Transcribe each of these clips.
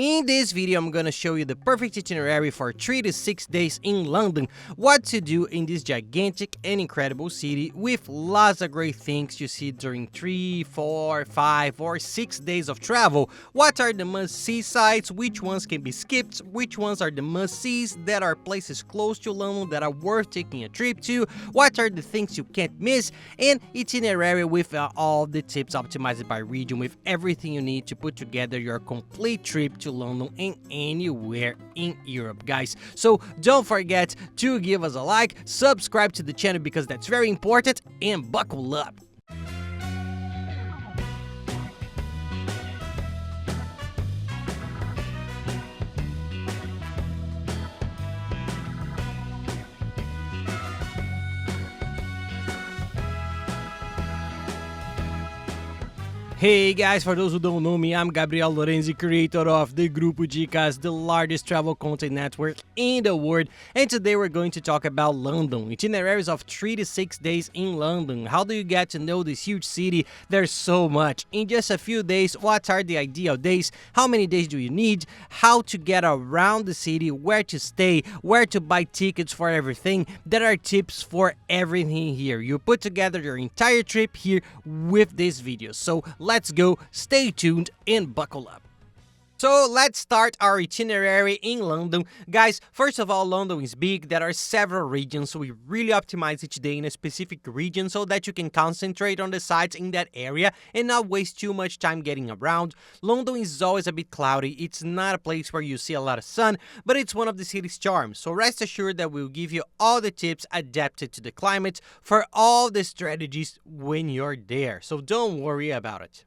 In this video, I'm gonna show you the perfect itinerary for 3 to 6 days in London, what to do in this gigantic and incredible city with lots of great things you see during 3, 4, 5 or 6 days of travel. What are the must-see sites, which ones can be skipped, which ones are the must-sees that are places close to London that are worth taking a trip to, what are the things you can't miss, and itinerary with all the tips optimized by region with everything you need to put together your complete trip to London and anywhere in Europe, guys. So don't forget to give us a like, subscribe to the channel because that's very important, and buckle up. Hey guys, for those who don't know me, I'm Gabriel Lorenzi, creator of the Grupo Dicas, the largest travel content network in the world, and today we're going to talk about London, itineraries of 3 to 6 days in London. How do you get to know this huge city? There's so much. In just a few days, what are the ideal days? How many days do you need? How to get around the city, where to stay, where to buy tickets for everything. There are tips for everything here. You put together your entire trip here with this video. So let's go, stay tuned, and buckle up. So let's start our itinerary in London. Guys, first of all, London is big. There are several regions, so we really optimize each day in a specific region so that you can concentrate on the sites in that area and not waste too much time getting around. London is always a bit cloudy. It's not a place where you see a lot of sun, but it's one of the city's charms. So rest assured that we'll give you all the tips adapted to the climate for all the strategies when you're there. So don't worry about it.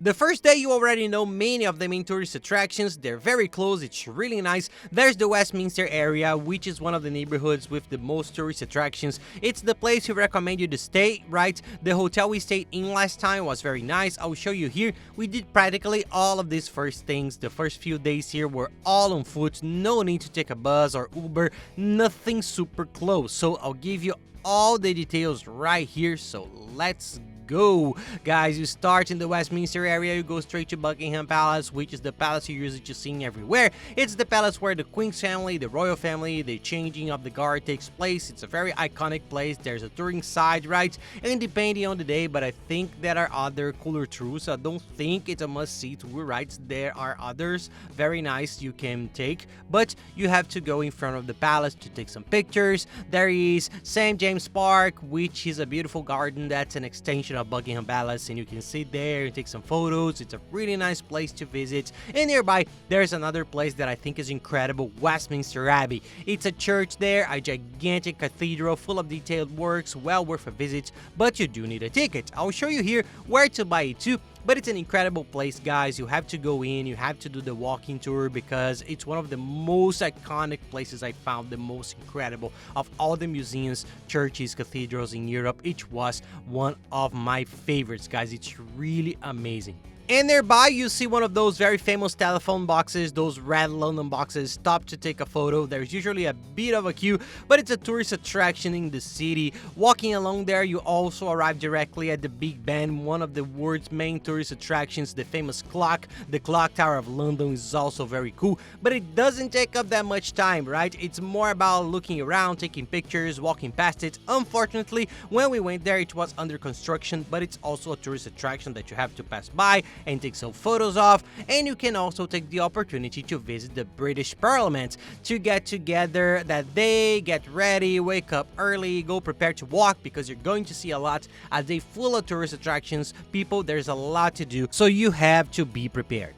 The first day, you already know many of the main tourist attractions. They're very close, it's really nice. There's the Westminster area, which is one of the neighborhoods with the most tourist attractions. It's the place we recommend you to stay, right? The hotel we stayed in last time was very nice. I'll show you here. We did practically all of these first things. The first few days here were all on foot, no need to take a bus or Uber, nothing super close. So I'll give you all the details right here, so let's go. Guys, you start in the Westminster area, you go straight to Buckingham Palace, which is the palace you're used to seeing everywhere. It's the palace where the Queen's family, the royal family, the changing of the guard takes place. It's a very iconic place. There's a touring side, right? And depending on the day, but I think there are other cooler tours. I don't think it's a must-see tour, right? There are others very nice you can take, but you have to go in front of the palace to take some pictures. There is St. James Park, which is a beautiful garden that's an extension of Buckingham Palace, and you can sit there and take some photos. It's a really nice place to visit. And nearby, there's another place that I think is incredible, Westminster Abbey. It's a church there, a gigantic cathedral full of detailed works, well worth a visit, but you do need a ticket. I'll show you here where to buy it too. But it's an incredible place, guys. You have to go in, you have to do the walking tour because it's one of the most iconic places I found, the most incredible of all the museums, churches, cathedrals in Europe. It was one of my favorites, guys. It's really amazing. And nearby, you see one of those very famous telephone boxes, those red London boxes. Stop to take a photo. There's usually a bit of a queue, but it's a tourist attraction in the city. Walking along there, you also arrive directly at the Big Ben, one of the world's main tourist attractions, the famous clock. The clock tower of London is also very cool, but it doesn't take up that much time, right? It's more about looking around, taking pictures, walking past it. Unfortunately, when we went there, it was under construction, but it's also a tourist attraction that you have to pass by and take some photos of. And you can also take the opportunity to visit the British Parliament, to get together that day, get ready, wake up early, go prepare to walk because you're going to see a lot. A day full of tourist attractions, people, there's a lot to do, so you have to be prepared.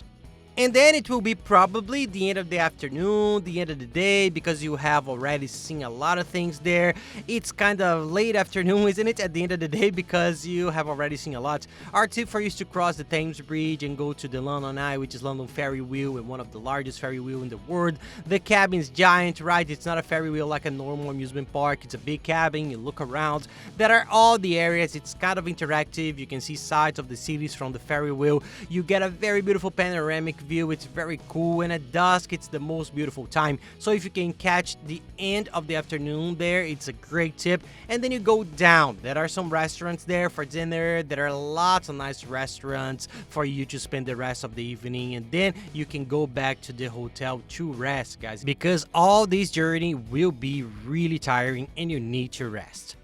And then it will be probably the end of the afternoon, the end of the day, because you have already seen a lot of things there. It's kind of late afternoon, isn't it, at the end of the day, because you have already seen a lot. Our tip for you is to cross the Thames Bridge and go to the London Eye, which is London Ferry Wheel and one of the largest ferry wheel in the world. The cabin's giant, right? It's not a ferry wheel like a normal amusement park. It's a big cabin. You look around. There are all the areas. It's kind of interactive. You can see sides of the cities from the ferry wheel. You get a very beautiful panoramic view, it's very cool, and at dusk it's the most beautiful time. So if you can catch the end of the afternoon there, it's a great tip. And then you go down. There are some restaurants there for dinner. There are lots of nice restaurants for you to spend the rest of the evening, and then you can go back to the hotel to rest, guys, because all this journey will be really tiring and you need to rest.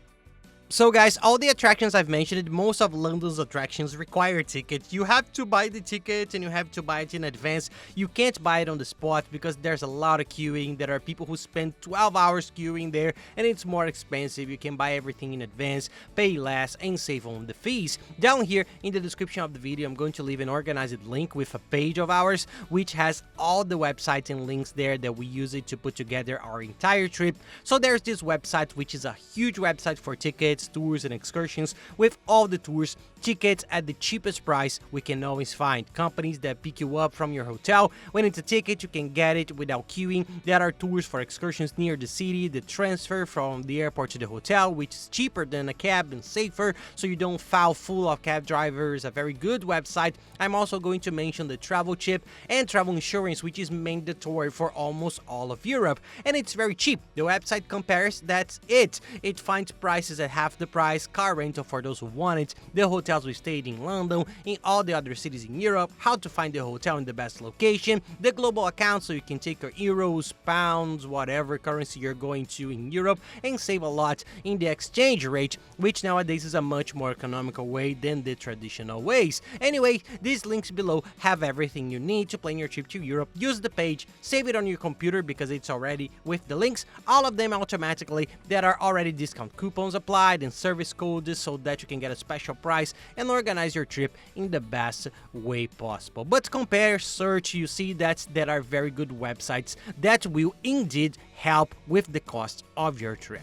So guys, all the attractions I've mentioned, most of London's attractions require tickets. You have to buy the ticket and you have to buy it in advance. You can't buy it on the spot because there's a lot of queuing. There are people who spend 12 hours queuing there and it's more expensive. You can buy everything in advance, pay less, and save on the fees. Down here in the description of the video, I'm going to leave an organized link with a page of ours, which has all the websites and links there that we use it to put together our entire trip. So there's this website, which is a huge website for tickets, tours and excursions, with all the tours, tickets at the cheapest price we can always find. Companies that pick you up from your hotel. When it's a ticket, you can get it without queuing. There are tours for excursions near the city, the transfer from the airport to the hotel, which is cheaper than a cab and safer, so you don't foul full of cab drivers. A very good website. I'm also going to mention the travel chip and travel insurance, which is mandatory for almost all of Europe, and it's very cheap. The website compares, that's it. It finds prices at half the price, car rental for those who want it, the hotels we stayed in London, in all the other cities in Europe, how to find the hotel in the best location, the global account so you can take your euros, pounds, whatever currency you're going to in Europe, and save a lot in the exchange rate, which nowadays is a much more economical way than the traditional ways. Anyway, these links below have everything you need to plan your trip to Europe. Use the page, save it on your computer because it's already with the links, all of them automatically. There are already discount coupons applied and service codes so that you can get a special price and organize your trip in the best way possible. But compare, search, you see that there are very good websites that will indeed help with the cost of your trip.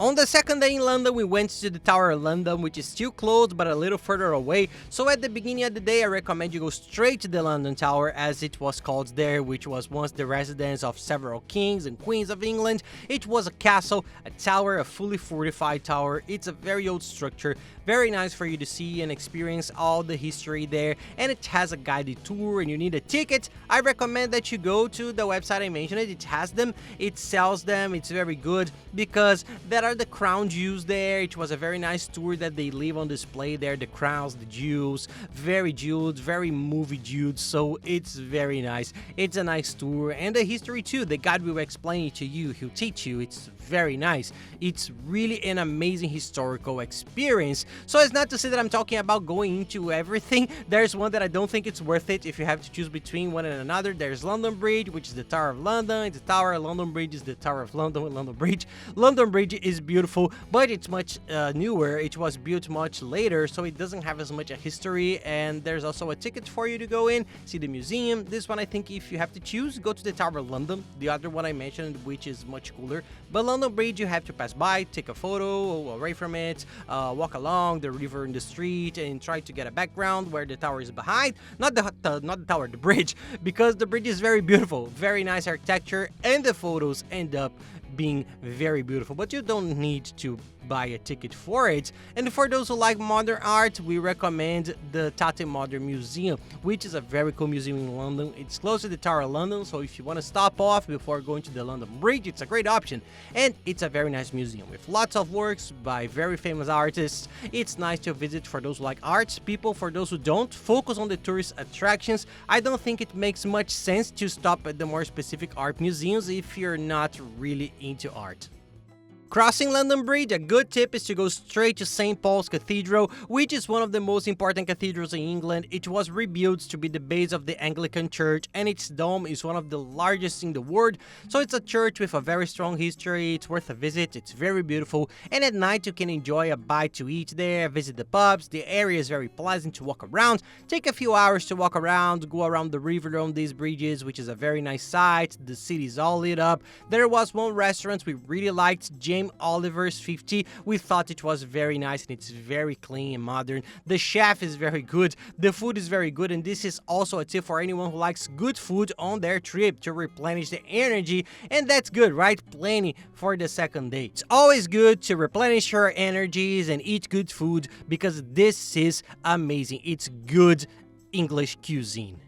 On the second day in London, we went to the Tower of London, which is still closed but a little further away. So at the beginning of the day, I recommend you go straight to the London Tower, as it was called there, which was once the residence of several kings and queens of England. It was a castle, a tower, a fully fortified tower. It's a very old structure, very nice for you to see and experience all the history there, and it has a guided tour and you need a ticket. I recommend that you go to the website I mentioned. It has them, it sells them, it's very good because there are the crown jewels there. It was a very nice tour that they leave on display there, the crowns, the jewels, very jeweled, very movie jeweled, so it's very nice. It's a nice tour, and the history too. The guide will explain it to you, he'll teach you. It's very nice. It's really an amazing historical experience. So it's not to say that I'm talking about going into everything. There's one that I don't think it's worth it if you have to choose between one and another. There's London Bridge, which is the Tower of London. It's the Tower of London Bridge is the Tower of London. London Bridge. London Bridge is beautiful, but it's much newer. It was built much later, so it doesn't have as much a history, and there's also a ticket for you to go in, see the museum. This one, I think if you have to choose, go to the Tower of London. The other one I mentioned, which is much cooler, but London Bridge you have to pass by, take a photo away from it, walk along the river in the street, and try to get a background where the tower is behind, not the tower, the bridge, because the bridge is very beautiful, very nice architecture, and the photos end up being very beautiful, but you don't need to buy a ticket for it. And for those who like modern art, we recommend the Tate Modern Museum, which is a very cool museum in London. It's close to the Tower of London, so if you want to stop off before going to the London Bridge, it's a great option. And it's a very nice museum with lots of works by very famous artists. It's nice to visit for those who like arts people. For those who don't, focus on the tourist attractions. I don't think it makes much sense to stop at the more specific art museums if you're not really into art. Crossing London Bridge, a good tip is to go straight to St. Paul's Cathedral, which is one of the most important cathedrals in England. It was rebuilt to be the base of the Anglican Church, and its dome is one of the largest in the world. So it's a church with a very strong history. It's worth a visit. It's very beautiful, and at night you can enjoy a bite to eat there, visit the pubs. The area is very pleasant to walk around. Take a few hours to walk around, go around the river on these bridges, which is a very nice sight. The city is all lit up. There was one restaurant we really liked, James Oliver's 50. We thought it was very nice and it's very clean and modern. The chef is very good, the food is very good, and this is also a tip for anyone who likes good food on their trip to replenish the energy, and that's good, right? Plenty for the second day. It's always good to replenish your energies and eat good food because this is amazing. It's good English cuisine.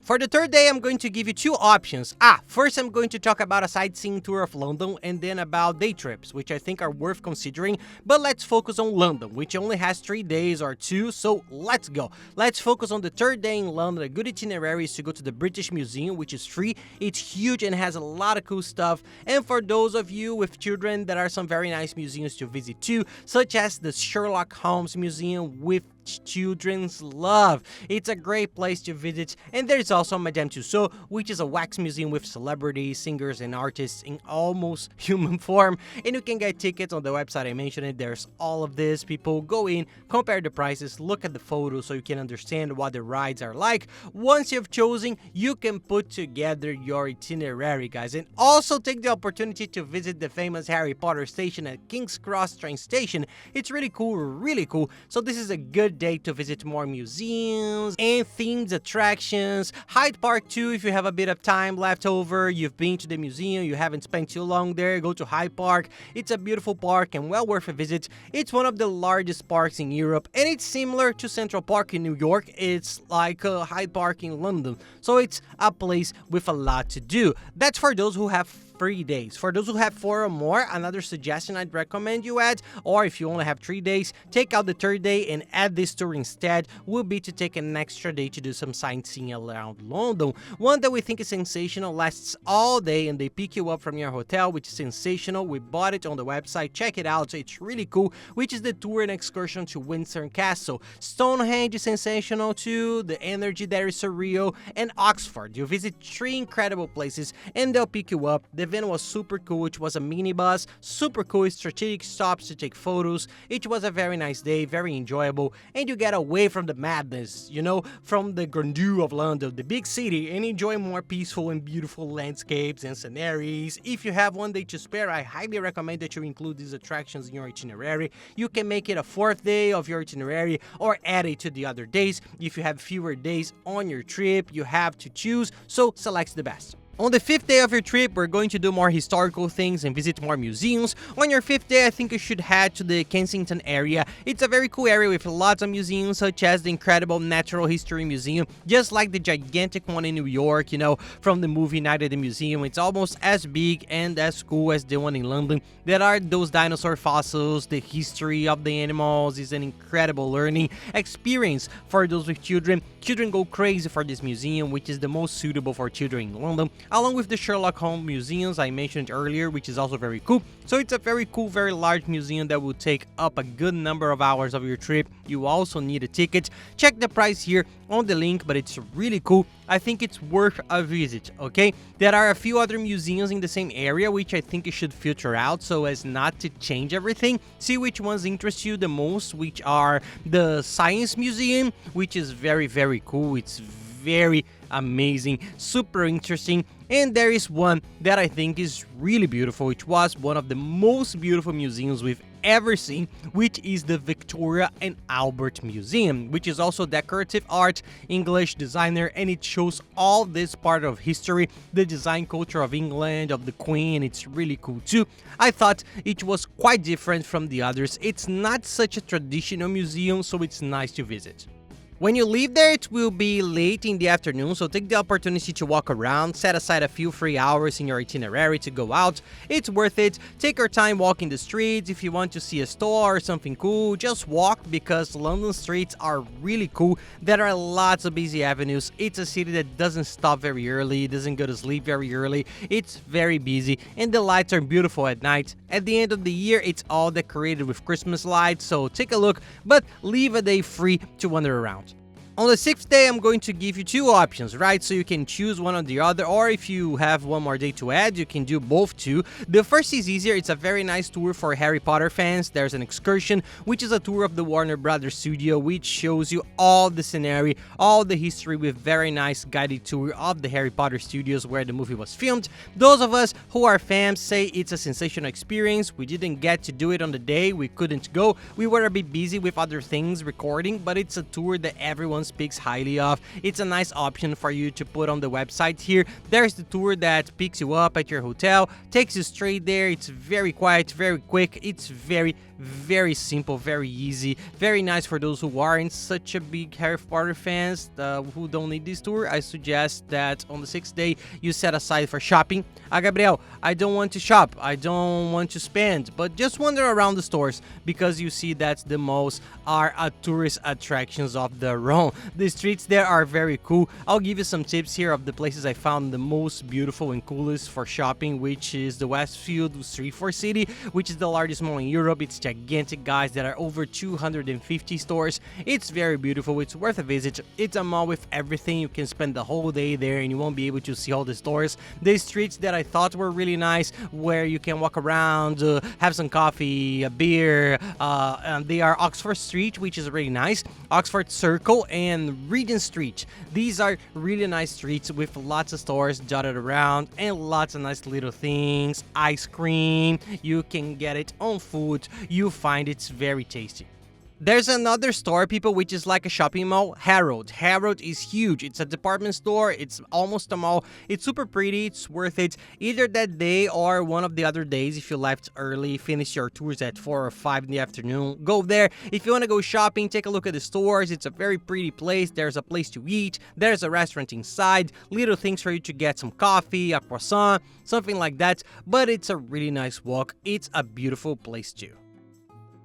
For the third day, I'm going to give you two options. First I'm going to talk about a sightseeing tour of London and then about day trips, which I think are worth considering, but let's focus on London, which only has 3 days or 2, so let's go. Let's focus on the third day in London. A good itinerary is to go to the British Museum, which is free. It's huge and has a lot of cool stuff, and for those of you with children, there are some very nice museums to visit too, such as the Sherlock Holmes Museum with children's love. It's a great place to visit, and there's also Madame Tussauds, which is a wax museum with celebrities, singers, and artists in almost human form, and you can get tickets on the website I mentioned it. There's all of this. People go in, compare the prices, look at the photos so you can understand what the rides are like. Once you've chosen, you can put together your itinerary, guys, and also take the opportunity to visit the famous Harry Potter station at King's Cross train station. It's really cool, so this is a good day to visit more museums and themed attractions. Hyde Park too, if you have a bit of time left over, you've been to the museum, you haven't spent too long there, go to Hyde Park. It's a beautiful park and well worth a visit. It's one of the largest parks in Europe, and it's similar to Central Park in New York. It's like Hyde Park in London, so it's a place with a lot to do. That's for those who have 3 days. For those who have 4 or more, another suggestion I'd recommend you add, or if you only have 3 days, take out the third day and add this tour instead, would be to take an extra day to do some sightseeing around London. One that we think is sensational, lasts all day, and they pick you up from your hotel, which is sensational. We bought it on the website, check it out, it's really cool, which is the tour and excursion to Windsor Castle. Stonehenge is sensational too, the energy there is surreal, and Oxford. You visit 3 incredible places and they'll pick you up. The event was super cool. It was a minibus, super cool, strategic stops to take photos. It was a very nice day, very enjoyable, and you get away from the madness, from the grandeur of London, the big city, and enjoy more peaceful and beautiful landscapes and sceneries. If you have 1 day to spare, I highly recommend that you include these attractions in your itinerary. You can make it a 4th day of your itinerary or add it to the other days. If you have fewer days on your trip, you have to choose, so select the best. On the 5th day of your trip, we're going to do more historical things and visit more museums. On your 5th day, I think you should head to the Kensington area. It's a very cool area with lots of museums, such as the incredible Natural History Museum, just like the gigantic one in New York, from the movie Night at the Museum. It's almost as big and as cool as the one in London. There are those dinosaur fossils, the history of the animals is an incredible learning experience for those with children. Children go crazy for this museum, which is the most suitable for children in London, along with the Sherlock Holmes museums I mentioned earlier, which is also very cool. So it's a very cool, very large museum that will take up a good number of hours of your trip. You also need a ticket. Check the price here on the link, but it's really cool. I think it's worth a visit, okay? There are a few other museums in the same area which I think you should filter out so as not to change everything. See which ones interest you the most, which are the Science Museum, which is very, very cool. It's very amazing, super interesting, and there is one that I think is really beautiful, which was one of the most beautiful museums we've ever seen, which is the Victoria and Albert Museum, which is also decorative art, English designer, and it shows all this part of history, the design culture of England, of the Queen. It's really cool too. I thought it was quite different from the others. It's not such a traditional museum, so it's nice to visit. When you leave there, it will be late in the afternoon, so take the opportunity to walk around, set aside a few free hours in your itinerary to go out. It's worth it. Take your time walking the streets. If you want to see a store or something cool, just walk, because London streets are really cool. There are lots of busy avenues. It's a city that doesn't stop very early, doesn't go to sleep very early. It's very busy, and the lights are beautiful at night. At the end of the year, it's all decorated with Christmas lights, so take a look, but leave a day free to wander around. On the 6th day, I'm going to give you 2 options, right? So you can choose one or the other, or if you have 1 more day to add, you can do both too. The first is easier. It's a very nice tour for Harry Potter fans. There's an excursion, which is a tour of the Warner Brothers studio, which shows you all the scenery, all the history, with very nice guided tour of the Harry Potter studios where the movie was filmed. Those of us who are fans say it's a sensational experience. We didn't get to do it on the day. We couldn't go. We were a bit busy with other things recording, but it's a tour that everyone everyone speaks highly of. It's a nice option for you to put on the website here. There's the tour that picks you up at your hotel, takes you straight there. It's very quiet, very quick. It's very simple, very easy, very nice for those who aren't such a big Harry Potter fans who don't need this tour. I suggest that on the 6th day you set aside for shopping. Gabriel, I don't want to shop, I don't want to spend, but just wander around the stores because you see that the malls are tourist attractions of their own. The streets there are very cool. I'll give you some tips here of the places I found the most beautiful and coolest for shopping, which is the Westfield Street for City, which is the largest mall in Europe. It's gigantic, guys. There are over 250 stores. It's very beautiful. It's worth a visit. It's a mall with everything. You can spend the whole day there and you won't be able to see all the stores. The streets that I thought were really nice, where you can walk around, have some coffee, a beer, and they are Oxford Street, which is really nice, Oxford Circle, and Regent Street. These are really nice streets with lots of stores dotted around and lots of nice little things. Ice cream, you can get it on foot. You find it's very tasty. There's another store, people, which is like a shopping mall, Harrods. Harrods is huge. It's a department store. It's almost a mall. It's super pretty. It's worth it. Either that day or one of the other days if you left early, finish your tours at 4 or 5 in the afternoon. Go there. If you want to go shopping, take a look at the stores. It's a very pretty place. There's a place to eat. There's a restaurant inside. Little things for you to get some coffee, a croissant, something like that. But it's a really nice walk. It's a beautiful place too.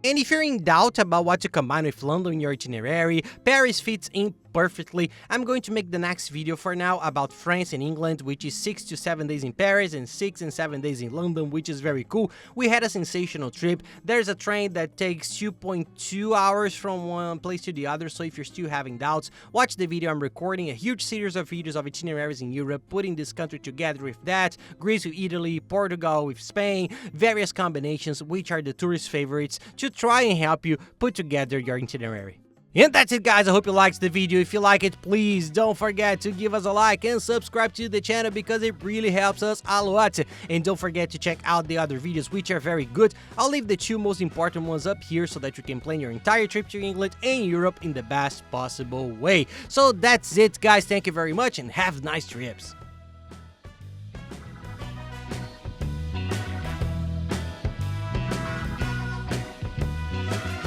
And if you're in doubt about what to combine with London in your itinerary, Paris fits in perfectly. I'm going to make the next video for now about France and England, which is 6 to 7 days in Paris and 6 and 7 days in London, which is very cool. We had a sensational trip. There's a train that takes 2.2 hours from one place to the other, so if you're still having doubts, watch the video. I'm recording a huge series of videos of itineraries in Europe, putting this country together with that, Greece with Italy, Portugal with Spain, various combinations, which are the tourist favorites, to try and help you put together your itinerary. And that's it, guys. I hope you liked the video. If you like it, please don't forget to give us a like and subscribe to the channel because it really helps us a lot. And don't forget to check out the other videos, which are very good. I'll leave the 2 most important ones up here so that you can plan your entire trip to England and Europe in the best possible way. So that's it, guys. Thank you very much and have nice trips.